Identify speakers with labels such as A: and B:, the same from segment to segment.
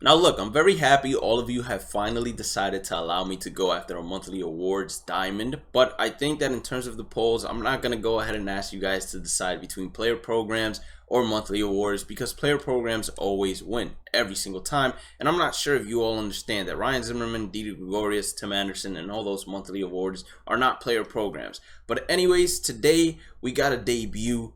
A: Now look, I'm very happy all of you have finally decided to allow me to go after a monthly awards diamond, but I think that in terms of the polls, I'm not going to go ahead and ask you guys to decide between player programs or monthly awards, because player programs always win every single time. And I'm not sure if you all understand that Ryan Zimmerman, Didi Gregorius, Tim Anderson, and all those monthly awards are not player programs. But anyways, today we got a debut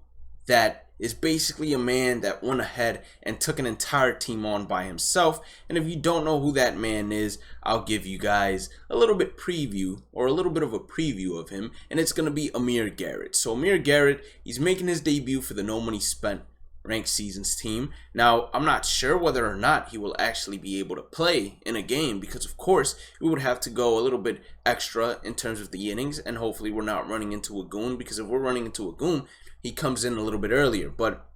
A: that is basically a man that went ahead and took an entire team on by himself. And if you don't know who that man is, I'll give you guys a little bit preview, or a little bit of a preview of him, and it's going to be Amir Garrett. So Amir Garrett, he's making his debut for the No Money Spent ranked seasons team. Now, I'm not sure whether or not he will actually be able to play in a game, because of course we would have to go a little bit extra in terms of the innings, and hopefully we're not running into a goon, because if we're running into a goon, he comes in a little bit earlier. But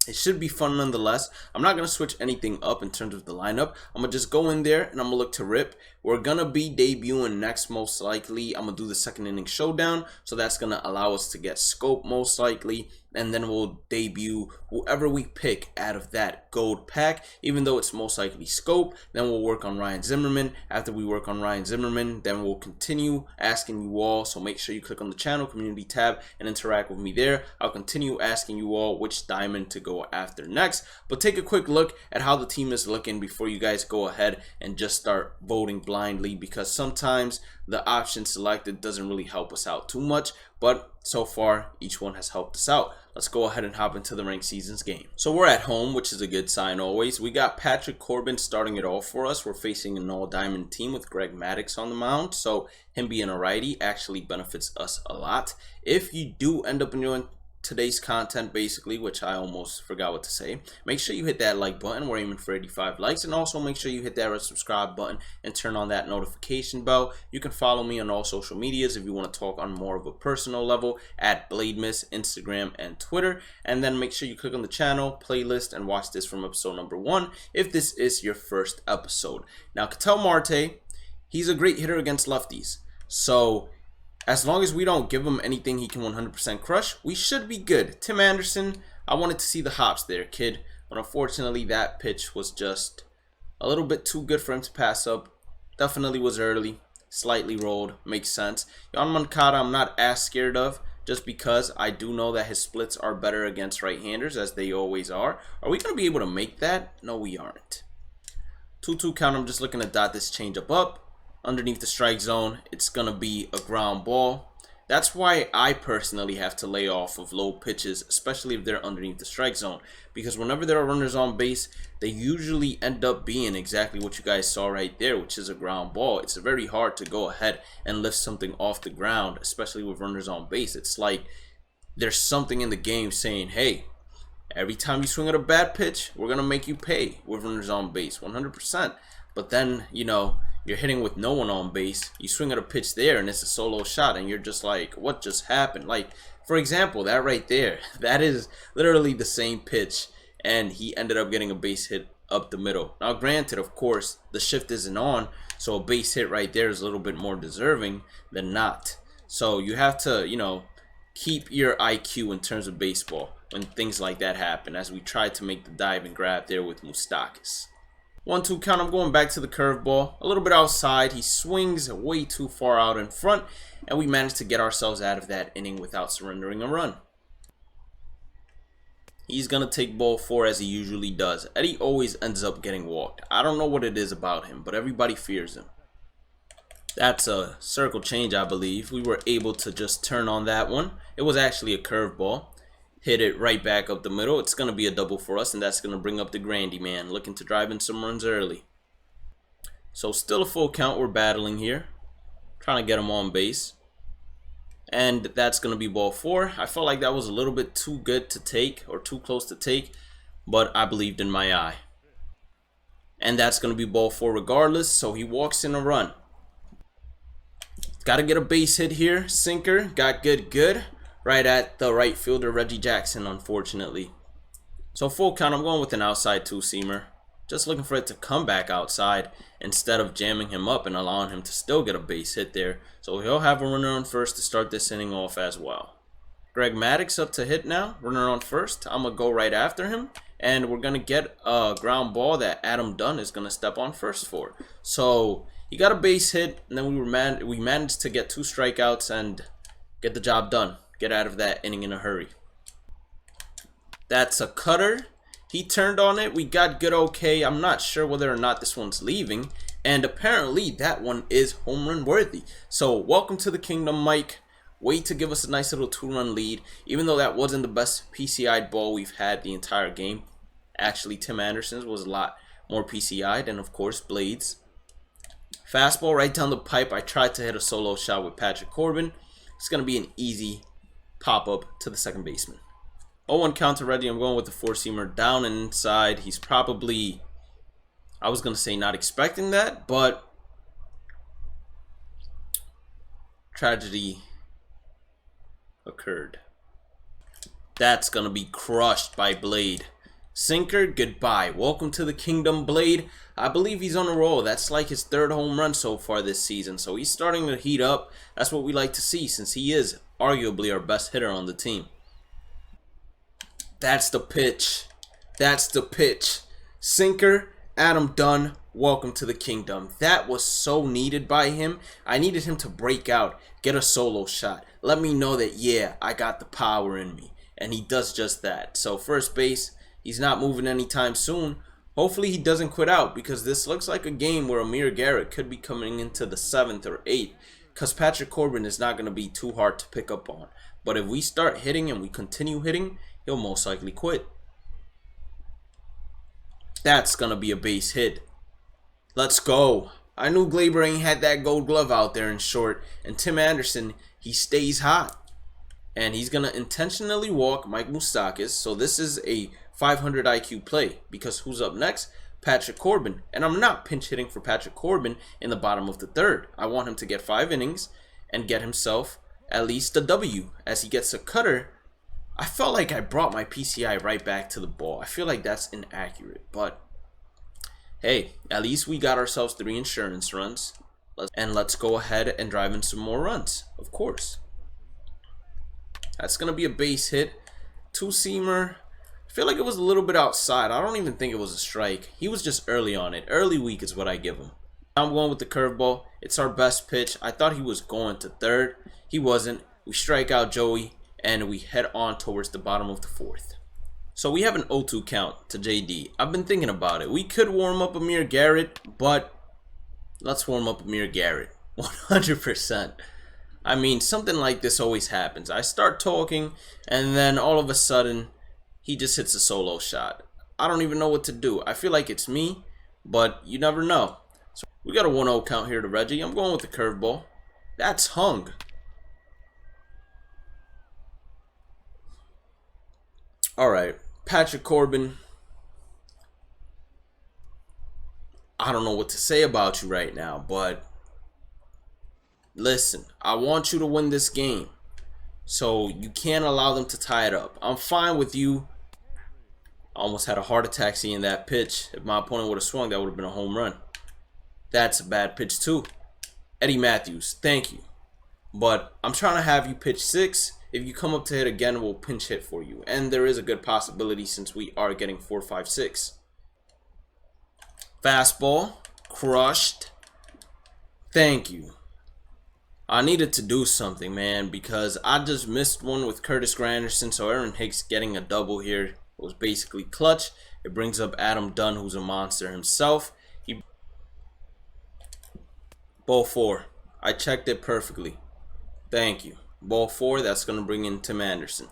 A: it should be fun nonetheless. I'm not going to switch anything up in terms of the lineup. I'm going to just go in there and I'm going to look to rip. We're going to be debuting next, most likely. I'm going to do the second inning showdown. So that's going to allow us to get scope most likely. And then we'll debut whoever we pick out of that gold pack. Even though it's most likely scope, then we'll work on Ryan Zimmerman. After we work on Ryan Zimmerman, then we'll continue asking you all. So make sure you click on the channel community tab and interact with me there. I'll continue asking you all which diamond to go after next. But take a quick look at how the team is looking before you guys go ahead and just start voting blindly, because sometimes the option selected doesn't really help us out too much, but so far each one has helped us out. Let's go ahead and hop into the ranked seasons game. So we're at home, which is a good sign always. We got Patrick Corbin starting it all for us. We're facing an all diamond team with Greg Maddux on the mound, so him being a righty actually benefits us a lot. If you do end up enjoying today's content, basically, which I almost forgot what to say, make sure you hit that like button. We're aiming for 85 likes, and also make sure you hit that red subscribe button and turn on that notification bell. You can follow me on all social medias if you want to talk on more of a personal level at BladeMiss, Instagram and Twitter. And then make sure you click on the channel playlist and watch this from episode number 1 if this is your first episode. Now, Ketel Marte, he's a great hitter against lefties, so as long as we don't give him anything he can 100% crush, we should be good. Tim Anderson, I wanted to see the hops there, kid. But unfortunately, that pitch was just a little bit too good for him to pass up. Definitely was early. Slightly rolled. Makes sense. Yohan Moncada, I'm not as scared of, just because I do know that his splits are better against right-handers, as they always are. Are we going to be able to make that? No, we aren't. 2-2 count. I'm just looking to dot this changeup up. Underneath the strike zone, it's gonna be a ground ball. That's why I personally have to lay off of low pitches, especially if they're underneath the strike zone, because whenever there are runners on base, they usually end up being exactly what you guys saw right there, which is a ground ball. It's very hard to go ahead and lift something off the ground, especially with runners on base. It's like there's something in the game saying, hey, every time you swing at a bad pitch, we're gonna make you pay with runners on base 100%. But then, you know, you're hitting with no one on base, you swing at a pitch there and it's a solo shot, and you're just like, what just happened? Like, for example, that right there, that is literally the same pitch, and he ended up getting a base hit up the middle. Now granted, of course, the shift isn't on, so a base hit right there is a little bit more deserving than not. So you have to, you know, keep your IQ in terms of baseball when things like that happen, as we tried to make the dive and grab there with Moustakas. 1-2 count. I'm going back to the curveball. A little bit outside. He swings way too far out in front, and we managed to get ourselves out of that inning without surrendering a run. He's going to take ball 4 as he usually does. Eddie always ends up getting walked. I don't know what it is about him, but everybody fears him. That's a circle change, I believe. We were able to just turn on that one. It was actually a curveball. Hit it right back up the middle. It's going to be a double for us, and that's going to bring up the Grandy man, looking to drive in some runs early. So still a full count. We're battling here, trying to get him on base. And that's going to be ball 4. I felt like that was a little bit too good to take, or too close to take, but I believed in my eye. And that's going to be ball 4 regardless, so he walks in a run. Got to get a base hit here. Sinker, got good. Right at the right fielder, Reggie Jackson, unfortunately. So full count, I'm going with an outside two-seamer. Just looking for it to come back outside instead of jamming him up and allowing him to still get a base hit there. So he'll have a runner on first to start this inning off as well. Greg Maddux up to hit now. Runner on first. I'm going to go right after him. And we're going to get a ground ball that Adam Dunn is going to step on first for. So he got a base hit. And then we managed to get 2 strikeouts and get the job done. Get out of that inning in a hurry. That's a cutter. He turned on it. We got good okay. I'm not sure whether or not this one's leaving. And apparently that one is home run worthy. So welcome to the kingdom, Mike. Way to give us a nice little 2-run lead. Even though that wasn't the best PCI'd ball we've had the entire game. Actually, Tim Anderson's was a lot more PCI'd. And of course, Blade's. Fastball right down the pipe. I tried to hit a solo shot with Patrick Corbin. It's going to be an easy pop-up to the second baseman. 0-1 count to Reggie. I'm going with the 4-seamer down and inside. He's probably, I was going to say not expecting that, but tragedy occurred. That's going to be crushed by Blade. Sinker, goodbye. Welcome to the kingdom, Blade. I believe he's on a roll. That's like his 3rd home run so far this season. So he's starting to heat up. That's what we like to see since he is arguably our best hitter on the team. That's the pitch. That's the pitch. Sinker, Adam Dunn, welcome to the kingdom. That was so needed by him. I needed him to break out, get a solo shot. Let me know that, yeah, I got the power in me. And he does just that. So first base, he's not moving anytime soon. Hopefully he doesn't quit out because this looks like a game where Amir Garrett could be coming into the 7th or 8th. Because Patrick Corbin is not going to be too hard to pick up on. But if we start hitting and we continue hitting, he'll most likely quit. That's going to be a base hit. Let's go. I knew Glaber ain't had that gold glove out there in short. And Tim Anderson, he stays hot. And he's going to intentionally walk Mike Moustakas. So this is a 500 IQ play. Because who's up next? Patrick Corbin. And I'm not pinch hitting for Patrick Corbin in the bottom of the 3rd. I want him to get 5 innings and get himself at least a W. As he gets a cutter, I felt like I brought my PCI right back to the ball. I feel like that's inaccurate. But hey, at least we got ourselves 3 insurance runs. And let's go ahead and drive in some more runs, of course. That's going to be a base hit. 2-seamer. I feel like it was a little bit outside. I don't even think it was a strike. He was just early on it. Early weak is what I give him. I'm going with the curveball. It's our best pitch. I thought he was going to 3rd. He wasn't. We strike out Joey. And we head on towards the bottom of the 4th. So we have an 0-2 count to JD. I've been thinking about it. We could warm up Amir Garrett, but let's warm up Amir Garrett. 100%. I mean, something like this always happens. I start talking, and then all of a sudden, he just hits a solo shot. I don't even know what to do. I feel like it's me, but you never know. So we got a 1-0 count here to Reggie. I'm going with the curveball. That's hung. Alright, Patrick Corbin, I don't know what to say about you right now, but listen, I want you to win this game, so you can't allow them to tie it up. I'm fine with you. I almost had a heart attack seeing that pitch. If my opponent would have swung, that would have been a home run. That's a bad pitch too. Eddie Matthews, thank you. But I'm trying to have you pitch 6. If you come up to hit again, we'll pinch hit for you. And there is a good possibility since we are getting 4, 5, 6. Fastball. Crushed. Thank you. I needed to do something, man, because I just missed one with Curtis Granderson. So Aaron Hicks getting a double here was basically clutch. It brings up Adam Dunn, who's a monster himself. Ball 4. I checked it perfectly. Thank you. Ball 4, that's going to bring in Tim Anderson.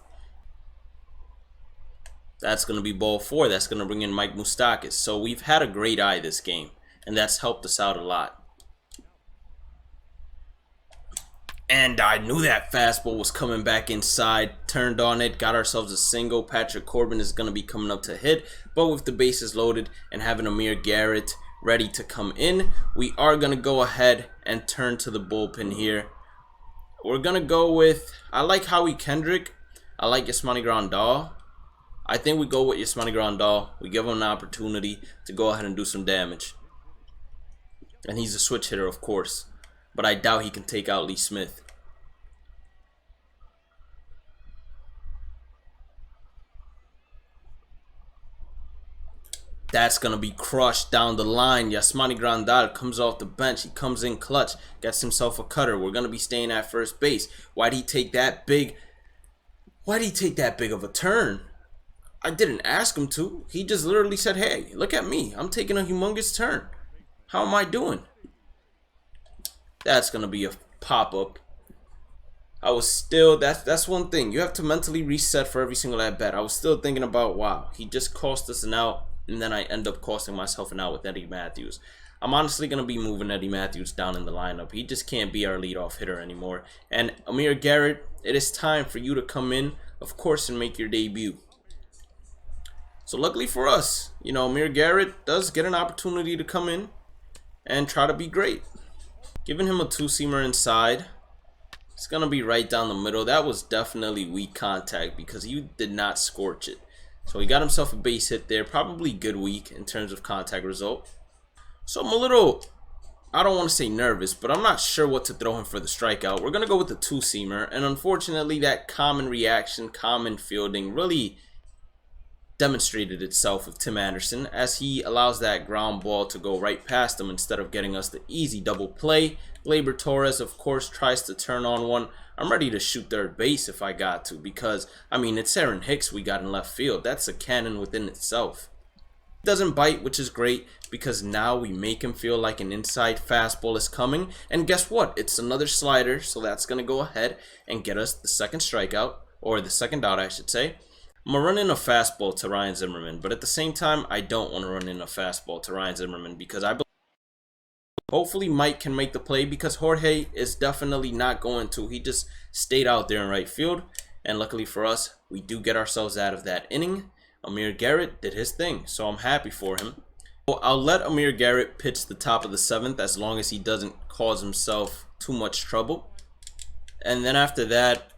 A: That's going to be ball 4. That's going to bring in Mike Moustakas. So we've had a great eye this game, and that's helped us out a lot. And I knew that fastball was coming back inside. Turned on it, got ourselves a single. Patrick Corbin is going to be coming up to hit. But with the bases loaded and having Amir Garrett ready to come in, we are going to go ahead and turn to the bullpen here. We're going to go with, I like Howie Kendrick. I like Yasmani Grandal. I think we go with Yasmani Grandal. We give him an opportunity to go ahead and do some damage. And he's a switch hitter, of course. But I doubt he can take out Lee Smith. That's going to be crushed down the line. Yasmani Grandal comes off the bench. He comes in clutch, gets himself a cutter. We're going to be staying at first base. Why'd he take that big? Why'd he take that big of a turn? I didn't ask him to. He just literally said, hey, look at me. I'm taking a humongous turn. How am I doing? That's going to be a pop-up. I was still, that's one thing. You have to mentally reset for every single at bat. I was still thinking about, wow, he just cost us an out, and then I end up costing myself an out with Eddie Matthews. I'm honestly going to be moving Eddie Matthews down in the lineup. He just can't be our leadoff hitter anymore. And Amir Garrett, it is time for you to come in, of course, and make your debut. So luckily for us, you know, Amir Garrett does get an opportunity to come in and try to be great. Giving him a two-seamer inside. It's going to be right down the middle. That was definitely weak contact because he did not scorch it. So he got himself a base hit there. Probably good week in terms of contact result. So I'm a little, I don't want to say nervous, but I'm not sure what to throw him for the strikeout. We're going to go with the two-seamer. And unfortunately, that common reaction, common fielding really demonstrated itself with Tim Anderson as he allows that ground ball to go right past him instead of getting us the easy double play. Gleyber Torres, of course, tries to turn on one. I'm ready to shoot third base if I got to because, I mean, it's Aaron Hicks we got in left field. That's a cannon within itself. He doesn't bite, which is great because now we make him feel like an inside fastball is coming. And guess what? It's another slider, so that's going to go ahead and get us the second strikeout, or the second out, I should say. I'm going to run in a fastball to Ryan Zimmerman, but at the same time, I don't want to run in a fastball to Ryan Zimmerman because I believe hopefully Mike can make the play because Jorge is definitely not going to. He just stayed out there in right field, and luckily for us, we do get ourselves out of that inning. Amir Garrett did his thing, so I'm happy for him. I'll let Amir Garrett pitch the top of the 7th as long as he doesn't cause himself too much trouble. And then after that,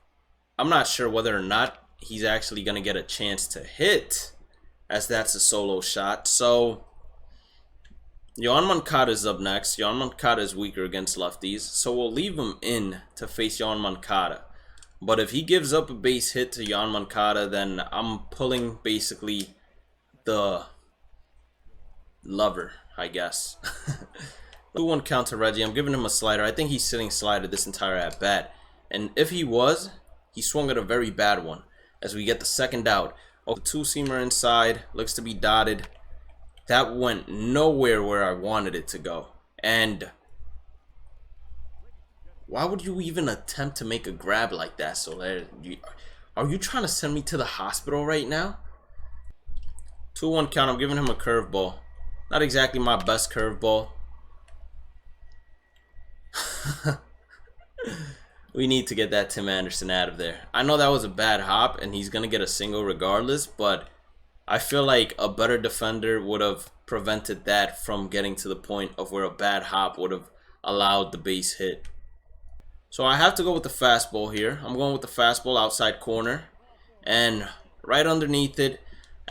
A: I'm not sure whether or not he's actually going to get a chance to hit, as that's a solo shot. So Yohan Moncada is up next. Yohan Moncada is weaker against lefties, so we'll leave him in to face Yohan Moncada. But if he gives up a base hit to Yohan Moncada, then I'm pulling basically the lever, I guess. 2-1 count to Reggie. I'm giving him a slider. I think he's sitting slider this entire at bat, and if he was, he swung at a very bad one. As we get the second out. Oh, the two-seamer inside. Looks to be dotted. That went nowhere where I wanted it to go. And why would you even attempt to make a grab like that, Soler? Are you trying to send me to the hospital right now? 2-1 count. I'm giving him a curveball. Not exactly my best curveball. We need to get that Tim Anderson out of there. I know that was a bad hop, and he's going to get a single regardless, but I feel like a better defender would have prevented that from getting to the point of where a bad hop would have allowed the base hit. So I have to go with the fastball here. I'm going with the fastball outside corner, and right underneath it.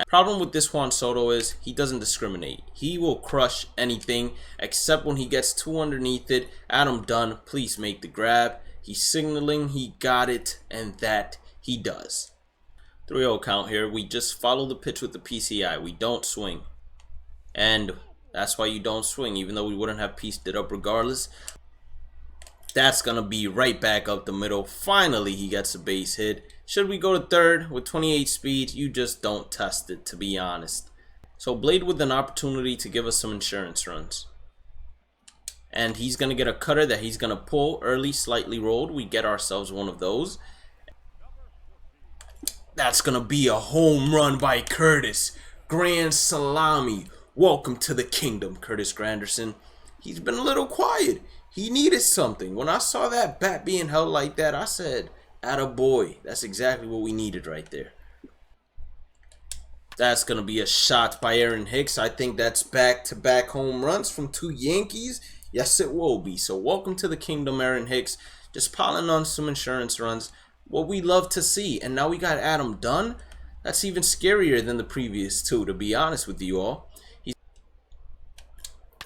A: Problem with this Juan Soto is he doesn't discriminate. He will crush anything except when he gets two underneath it. Adam Dunn, please make the grab. He's signaling he got it, and that he does. 3-0 count here. We just follow the pitch with the PCI. We don't swing. And that's why you don't swing, even though we wouldn't have pieced it up regardless. That's going to be right back up the middle. Finally, he gets a base hit. Should we go to third with 28 speed? You just don't test it, to be honest. So Blade with an opportunity to give us some insurance runs. And he's going to get a cutter that he's going to pull early, slightly rolled. We get ourselves one of those. That's going to be a home run by Curtis. Grand salami. Welcome to the kingdom, Curtis Granderson. He's been a little quiet. He needed something. When I saw that bat being held like that, I said, attaboy. That's exactly what we needed right there. That's going to be a shot by Aaron Hicks. I think that's back-to-back home runs from 2 Yankees. Yes, it will be. So welcome to the kingdom, Aaron Hicks. Just piling on some insurance runs. What we love to see. And now we got Adam Dunn. That's even scarier than the previous 2, to be honest with you all.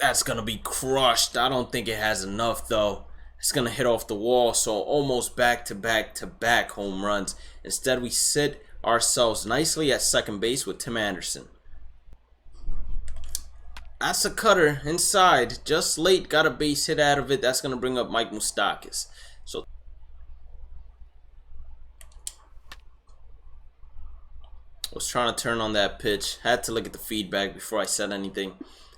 A: That's going to be crushed. I don't think it has enough, though. It's going to hit off the wall. So almost back-to-back home runs. Instead, we sit ourselves nicely at second base with Tim Anderson. That's a cutter inside, just late, got a base hit out of it. That's gonna bring up Mike Moustakas. So I was trying to turn on that pitch, had to look at the feedback before I said anything.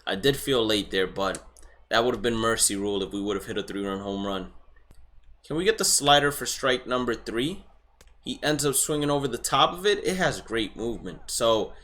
A: I did feel late there, but that would have been mercy rule if we would have hit a 3-run home run. Can we get the slider for strike number 3? He ends up swinging over the top of it. It has great movement, so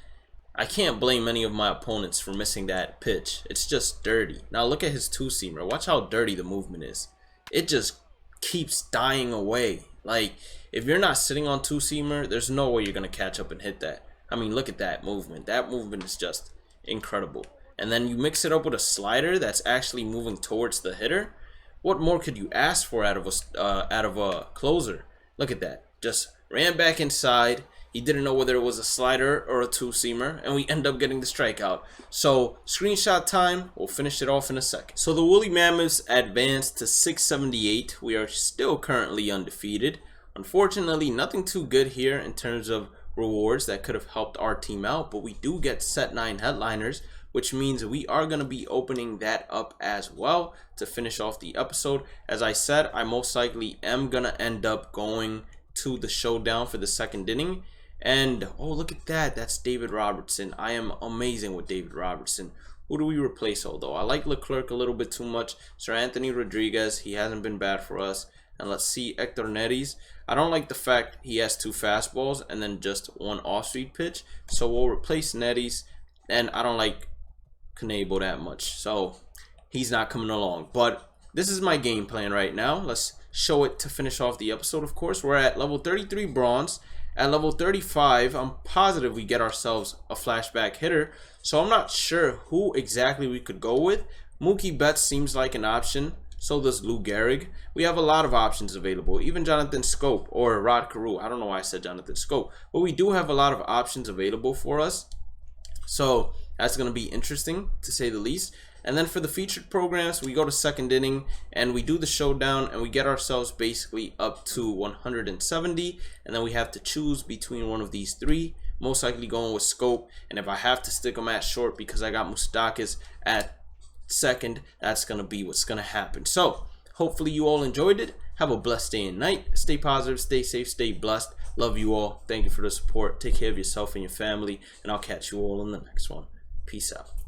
A: I can't blame any of my opponents for missing that pitch. It's just dirty. Now look at his two-seamer. Watch how dirty the movement is. It just keeps dying away. Like, if you're not sitting on two-seamer, there's no way you're going to catch up and hit that. I mean, look at that movement. That movement is just incredible. And then you mix it up with a slider that's actually moving towards the hitter. What more could you ask for out of a closer? Look at that. Just ran back inside. He didn't know whether it was a slider or a two-seamer, and we end up getting the strikeout. So, screenshot time. We'll finish it off in a second. So, the Woolly Mammoths advanced to 678. We are still currently undefeated. Unfortunately, nothing too good here in terms of rewards that could have helped our team out, but we do get set 9 headliners, which means we are going to be opening that up as well to finish off the episode. As I said, I most likely am going to end up going to the showdown for the second inning. And oh, look at that. That's David Robertson. I am amazing with David Robertson. Who do we replace, although? I like Leclerc a little bit too much. Sir Anthony Rodriguez, he hasn't been bad for us. And let's see, Hector Neris. I don't like the fact he has 2 fastballs and then just 1 off-speed pitch. So we'll replace Neris. And I don't like Knable that much, so he's not coming along. But this is my game plan right now. Let's show it to finish off the episode. Of course, we're at level 33 bronze. At level 35, I'm positive we get ourselves a flashback hitter, so I'm not sure who exactly we could go with. Mookie Betts seems like an option. So does Lou Gehrig. We have a lot of options available. Even Jonathan Scope or Rod Carew. I don't know why I said Jonathan Scope, but we do have a lot of options available for us. So that's going to be interesting, to say the least. And then for the featured programs, we go to second inning and we do the showdown and we get ourselves basically up to 170. And then we have to choose between one of these 3. Most likely going with Scope. And if I have to stick them at short because I got Moustakas at second, that's going to be what's going to happen. So hopefully you all enjoyed it. Have a blessed day and night. Stay positive, stay safe, stay blessed. Love you all. Thank you for the support. Take care of yourself and your family. And I'll catch you all in the next one. Peace out.